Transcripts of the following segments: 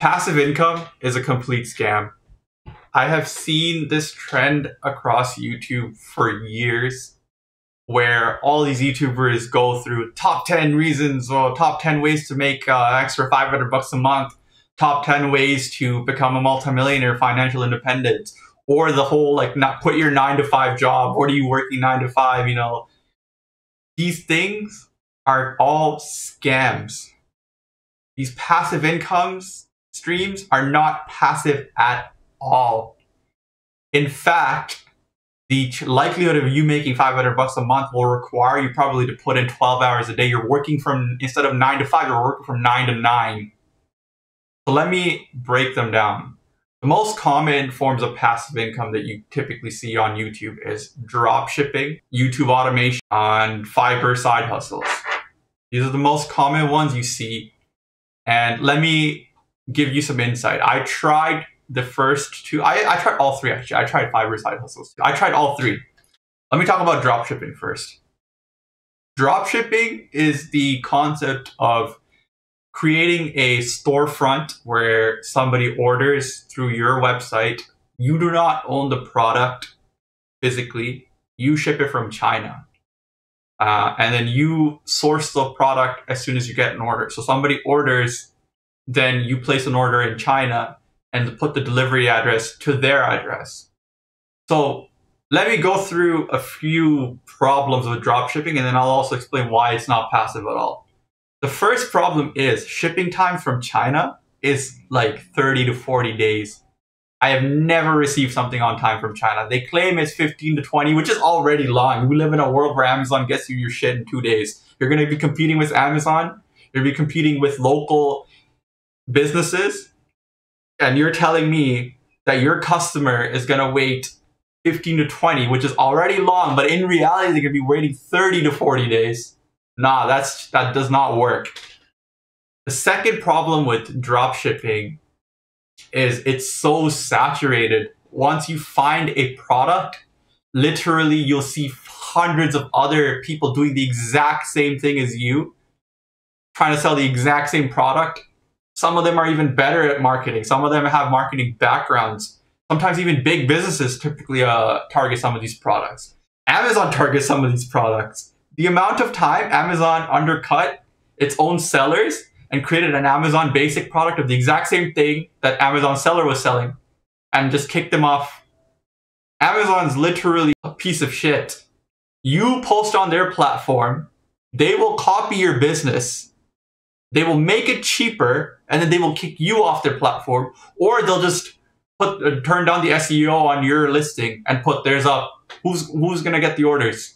Passive income is a complete scam. I have seen this trend across YouTube for years where all these YouTubers go through top 10 reasons or top 10 ways to make extra $500 a month, top 10 ways to become a multimillionaire, financial independence, or the whole like not quit your 9-to-5 job. What are you working 9 to 5? These things are all scams. These passive incomes streams are not passive at all. In fact, the likelihood of you making $500 a month will require you probably to put in 12 hours a day. You're working from, instead of 9 to 5, you're working from 9 to 9. So let me break them down. The most common forms of passive income that you typically see on YouTube is drop shipping, YouTube automation, and Fiverr side hustles. These are the most common ones you see. And let me give you some insight. I tried the first two. I tried all three, actually. I tried Fiverr side hustles. I tried all three. Let me talk about dropshipping first. Dropshipping is the concept of creating a storefront where somebody orders through your website. You do not own the product physically. You ship it from China. And then you source the product as soon as you get an order. So somebody orders, then you place an order in China and put the delivery address to their address. So let me go through a few problems with dropshipping, and then I'll also explain why it's not passive at all. The first problem is shipping time from China is like 30 to 40 days. I have never received something on time from China. They claim it's 15 to 20, which is already long. We live in a world where Amazon gets you your shit in 2 days. You're going to be competing with Amazon. You're going to be competing with local businesses. And you're telling me that your customer is going to wait 15 to 20, which is already long, but in reality, they're going to be waiting 30 to 40 days. Nah, that does not work. The second problem with drop shipping is it's so saturated. Once you find a product, literally you'll see hundreds of other people doing the exact same thing as you, trying to sell the exact same product. Some of them are even better at marketing. Some of them have marketing backgrounds. Sometimes even big businesses typically target some of these products. Amazon targets some of these products. The amount of time Amazon undercut its own sellers and created an Amazon basic product of the exact same thing that Amazon seller was selling and just kicked them off. Amazon's literally a piece of shit. You post on their platform, they will copy your business, they will make it cheaper, and then they will kick you off their platform, or they'll just turn down the SEO on your listing and put theirs up. Who's going to get the orders?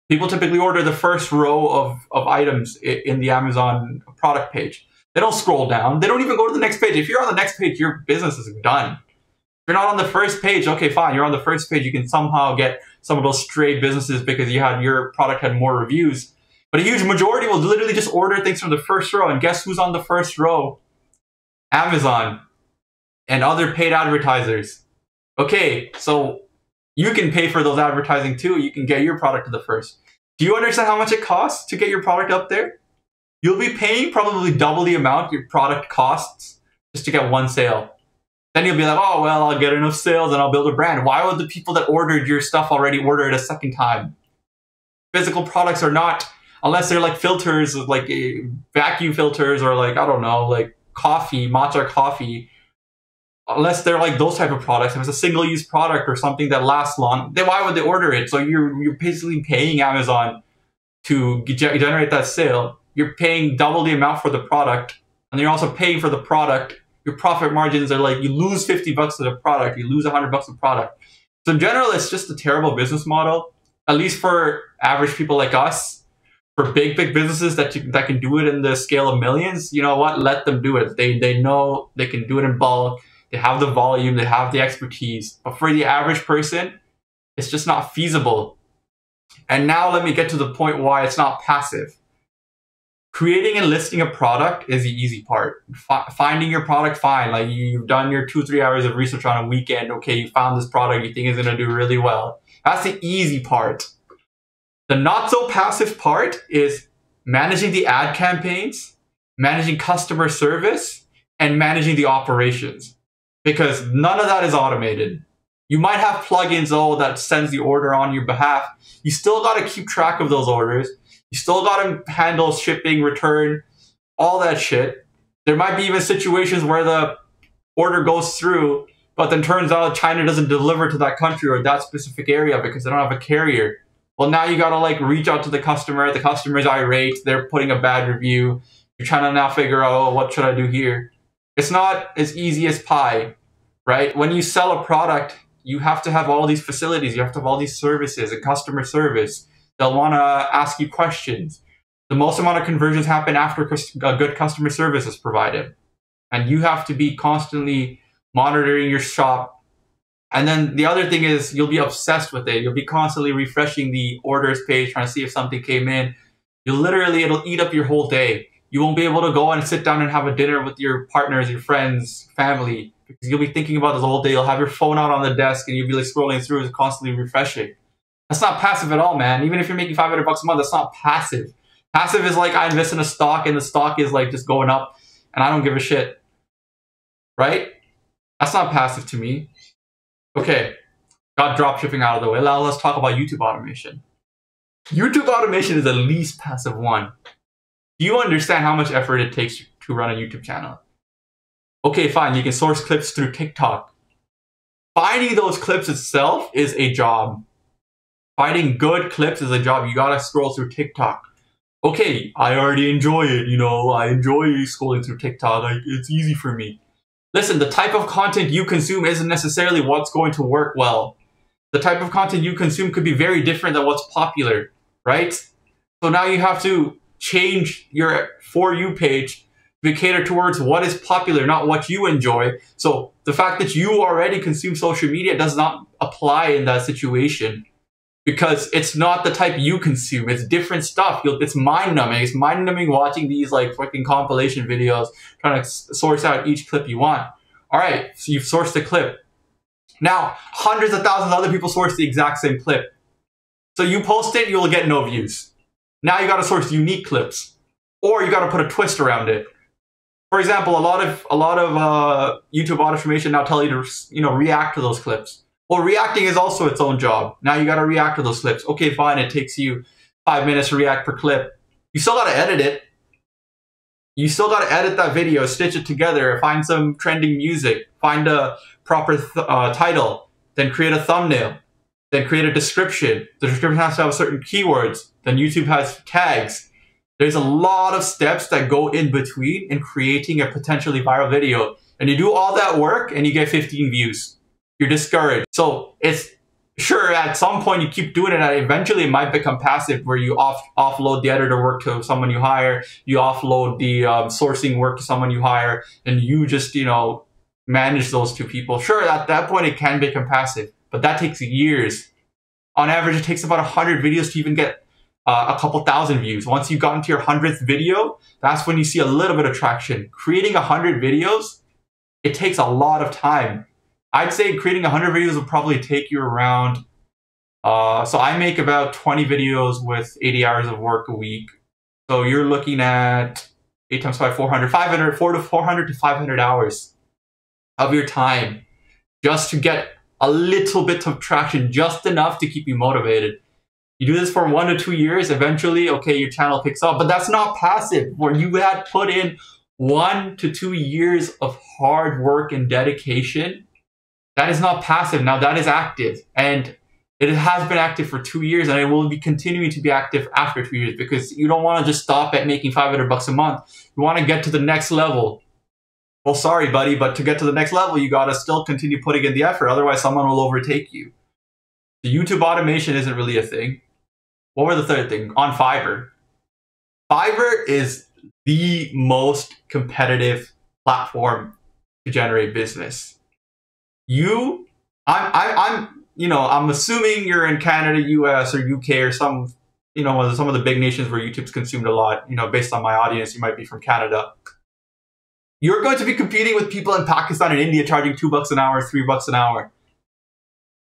People typically order the first row of items in the Amazon product page. They don't scroll down. They don't even go to the next page. If you're on the next page, your business is done. If you're not on the first page, okay, fine. You're on the first page. You can somehow get some of those stray businesses because your product had more reviews. But a huge majority will literally just order things from the first row. And guess who's on the first row? Amazon and other paid advertisers. Okay, so you can pay for those advertising too. You can get your product to the first. Do you understand how much it costs to get your product up there? You'll be paying probably double the amount your product costs just to get one sale. Then you'll be like, oh, well, I'll get enough sales and I'll build a brand. Why would the people that ordered your stuff already order it a second time? Physical products are not, unless they're like filters, like vacuum filters or like, I don't know, like coffee, matcha coffee. Unless they're like those type of products, if it's a single-use product or something that lasts long, then why would they order it? So you're basically paying Amazon to generate that sale. You're paying double the amount for the product, and you're also paying for the product. Your profit margins are like, you lose $50 to the product, you lose $100 a product. So in general, it's just a terrible business model, at least for average people like us. For big businesses that can do it in the scale of millions, you know what? Let them do it. They know they can do it in bulk. They have the volume, they have the expertise. But for the average person, it's just not feasible. And now let me get to the point why it's not passive. Creating and listing a product is the easy part. Finding your product, fine. Like you've done your 2-3 hours of research on a weekend. Okay, you found this product you think is going to do really well. That's the easy part. The not so passive part is managing the ad campaigns, managing customer service, and managing the operations, because none of that is automated. You might have plugins though that sends the order on your behalf. You still got to keep track of those orders. You still got to handle shipping, return, all that shit. There might be even situations where the order goes through, but then turns out China doesn't deliver to that country or that specific area because they don't have a carrier. Well, now you gotta like reach out to the customer's irate, they're putting a bad review. You're trying to now figure out, oh, what should I do here? It's not as easy as pie, right? When you sell a product, you have to have all these facilities, you have to have all these services and customer service. They'll wanna ask you questions. The most amount of conversions happen after a good customer service is provided. And you have to be constantly monitoring your shop. And then the other thing is you'll be obsessed with it. You'll be constantly refreshing the orders page, trying to see if something came in. It'll eat up your whole day. You won't be able to go and sit down and have a dinner with your partners, your friends, family, because you'll be thinking about this the whole day. You'll have your phone out on the desk and you'll be like scrolling through and constantly refreshing. That's not passive at all, man. Even if you're making $500 a month, that's not passive. Passive is like I invest in a stock and the stock is like just going up and I don't give a shit. Right? That's not passive to me. Okay, got dropshipping out of the way. Now let's talk about YouTube automation. YouTube automation is the least passive one. Do you understand how much effort it takes to run a YouTube channel? Okay, fine, you can source clips through TikTok. Finding those clips itself is a job. Finding good clips is a job. You gotta scroll through TikTok. Okay, I already enjoy it, you know, I enjoy scrolling through TikTok, like, it's easy for me. Listen, the type of content you consume isn't necessarily what's going to work well. The type of content you consume could be very different than what's popular, right? So now you have to change your For You page to cater towards what is popular, not what you enjoy. So the fact that you already consume social media does not apply in that situation, because it's not the type you consume. It's different stuff. It's mind-numbing. It's mind-numbing watching these like fucking compilation videos, trying to source out each clip you want. All right, so you've sourced the clip. Now, hundreds of thousands of other people source the exact same clip. So you post it, you'll get no views. Now you got to source unique clips, or you got to put a twist around it. For example, a lot of YouTube automation now tell you to react to those clips. Well, reacting is also its own job. Now you got to react to those clips. Okay, fine. It takes you 5 minutes to react per clip. You still got to edit it. You still got to edit that video, stitch it together, find some trending music, find a proper title, then create a thumbnail, then create a description. The description has to have certain keywords. Then YouTube has tags. There's a lot of steps that go in between in creating a potentially viral video. And you do all that work and you get 15 views. You're discouraged. So it's sure at some point you keep doing it and eventually it might become passive where you offload the editor work to someone you hire, you offload the sourcing work to someone you hire, and you just, manage those two people. Sure, at that point it can become passive, but that takes years. On average, it takes about 100 videos to even get a couple thousand views. Once you've gotten to your 100th video, that's when you see a little bit of traction. Creating 100 videos, it takes a lot of time. I'd say creating 100 videos will probably take you around, so I make about 20 videos with 80 hours of work a week. So you're looking at 8 times 5, 400 to 500 hours of your time just to get a little bit of traction, just enough to keep you motivated. You do this for 1 to 2 years, eventually, okay, your channel picks up, but that's not passive, where you had put in 1 to 2 years of hard work and dedication. That is not passive. Now that is active, and it has been active for 2 years, and it will be continuing to be active after 2 years, because you don't want to just stop at making $500 a month. You want to get to the next level. Well, sorry, buddy, but to get to the next level, you got to still continue putting in the effort. Otherwise, someone will overtake you. The YouTube automation isn't really a thing. What were the third thing? On Fiverr. Fiverr is the most competitive platform to generate business. I'm assuming you're in Canada, US, or UK, or some of the big nations where YouTube's consumed a lot. Based on my audience, you might be from Canada. You're going to be competing with people in Pakistan and India charging $2 an hour, $3 an hour.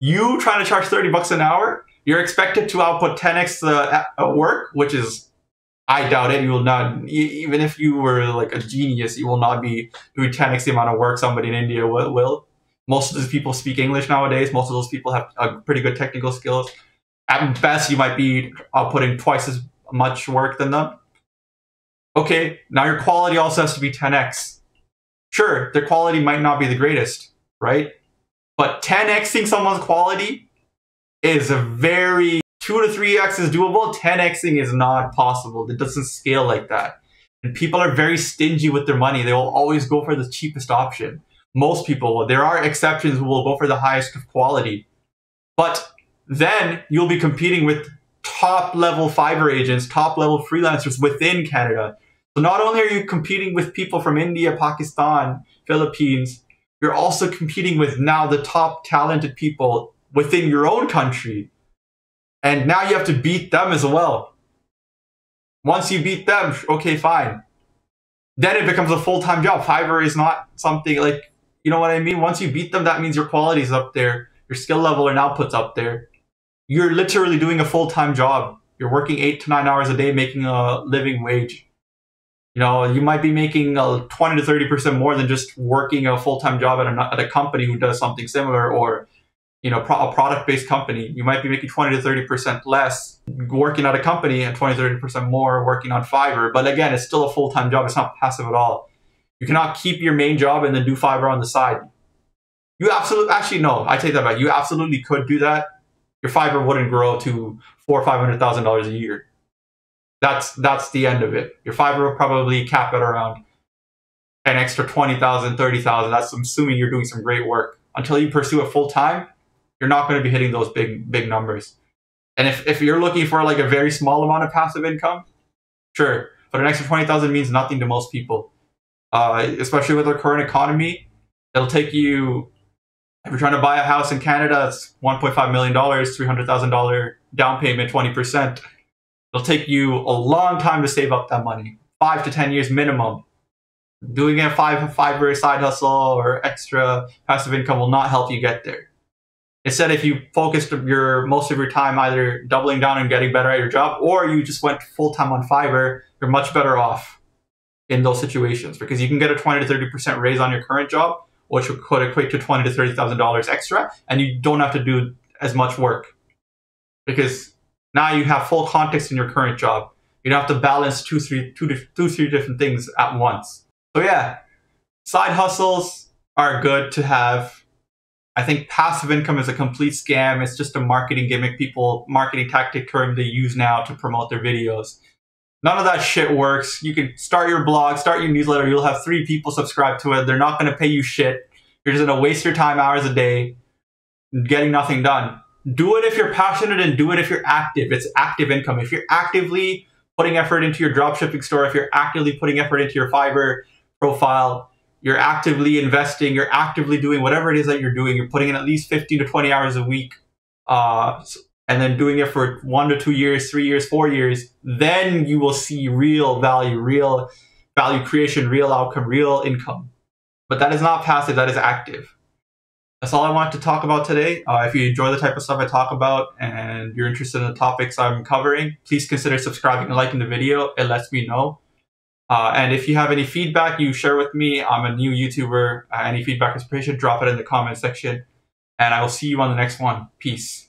You trying to charge $30 an hour, you're expected to output 10x work, which is I doubt it. You will not, even if you were like a genius, you will not be doing 10x the amount of work somebody in India will. Most of those people speak English nowadays. Most of those people have pretty good technical skills. At best, you might be putting twice as much work than them. Okay, now your quality also has to be 10x. Sure, their quality might not be the greatest, right? But 10xing someone's quality is a very 2 to 3x is doable. 10xing is not possible. It doesn't scale like that. And people are very stingy with their money. They will always go for the cheapest option. Most people will. There are exceptions who will go for the highest of quality. But then you'll be competing with top level Fiverr agents, top level freelancers within Canada. So not only are you competing with people from India, Pakistan, Philippines, you're also competing with now the top talented people within your own country. And now you have to beat them as well. Once you beat them, okay, fine. Then it becomes a full-time job. Fiverr is not something like, you know what I mean? Once you beat them, that means your quality is up there. Your skill level and output's up there. You're literally doing a full-time job. You're working 8 to 9 hours a day, making a living wage. You know, you might be making 20 to 30% more than just working a full-time job at a company who does something similar, or, you know, a product-based company. You might be making 20 to 30% less working at a company and 20 to 30% more working on Fiverr. But again, it's still a full-time job. It's not passive at all. You cannot keep your main job and then do Fiverr on the side. You absolutely, actually, no, I take that back. You absolutely could do that. Your Fiverr wouldn't grow to $400,000 or $500,000 a year. That's the end of it. Your Fiverr will probably cap it around an extra 20,000, 30,000. That's assuming you're doing some great work. Until you pursue it full time, you're not going to be hitting those big numbers. And if you're looking for like a very small amount of passive income, sure, but an extra 20,000 means nothing to most people. Especially with our current economy, it'll take you, if you're trying to buy a house in Canada, it's $1.5 million, $300,000 down payment, 20%. It'll take you a long time to save up that money, 5 to 10 years minimum. Doing a Fiverr side hustle or extra passive income will not help you get there. Instead, if you focused most of your time either doubling down and getting better at your job, or you just went full-time on Fiverr, you're much better off in those situations, because you can get a 20 to 30% raise on your current job, which could equate to $20,000 to $30,000 extra, and you don't have to do as much work, because now you have full context in your current job. You don't have to balance two, three different things at once. So yeah, side hustles are good to have. I think passive income is a complete scam. It's just a marketing gimmick, marketing tactic term they use now to promote their videos. None of that shit works. You can start your blog, start your newsletter. You'll have 3 people subscribe to it. They're not going to pay you shit. You're just going to waste your time hours a day getting nothing done. Do it if you're passionate, and do it if you're active. It's active income. If you're actively putting effort into your dropshipping store, if you're actively putting effort into your Fiverr profile, you're actively investing, you're actively doing whatever it is that you're doing, you're putting in at least 15 to 20 hours a week, and then doing it for 1 to 2 years, 3 years, 4 years, then you will see real value creation, real outcome, real income. But that is not passive, that is active. That's all I wanted to talk about today. If you enjoy the type of stuff I talk about and you're interested in the topics I'm covering, please consider subscribing and liking the video. It lets me know. And if you have any feedback you share with me, I'm a new YouTuber. Any feedback is appreciated. Drop it in the comment section. And I will see you on the next one. Peace.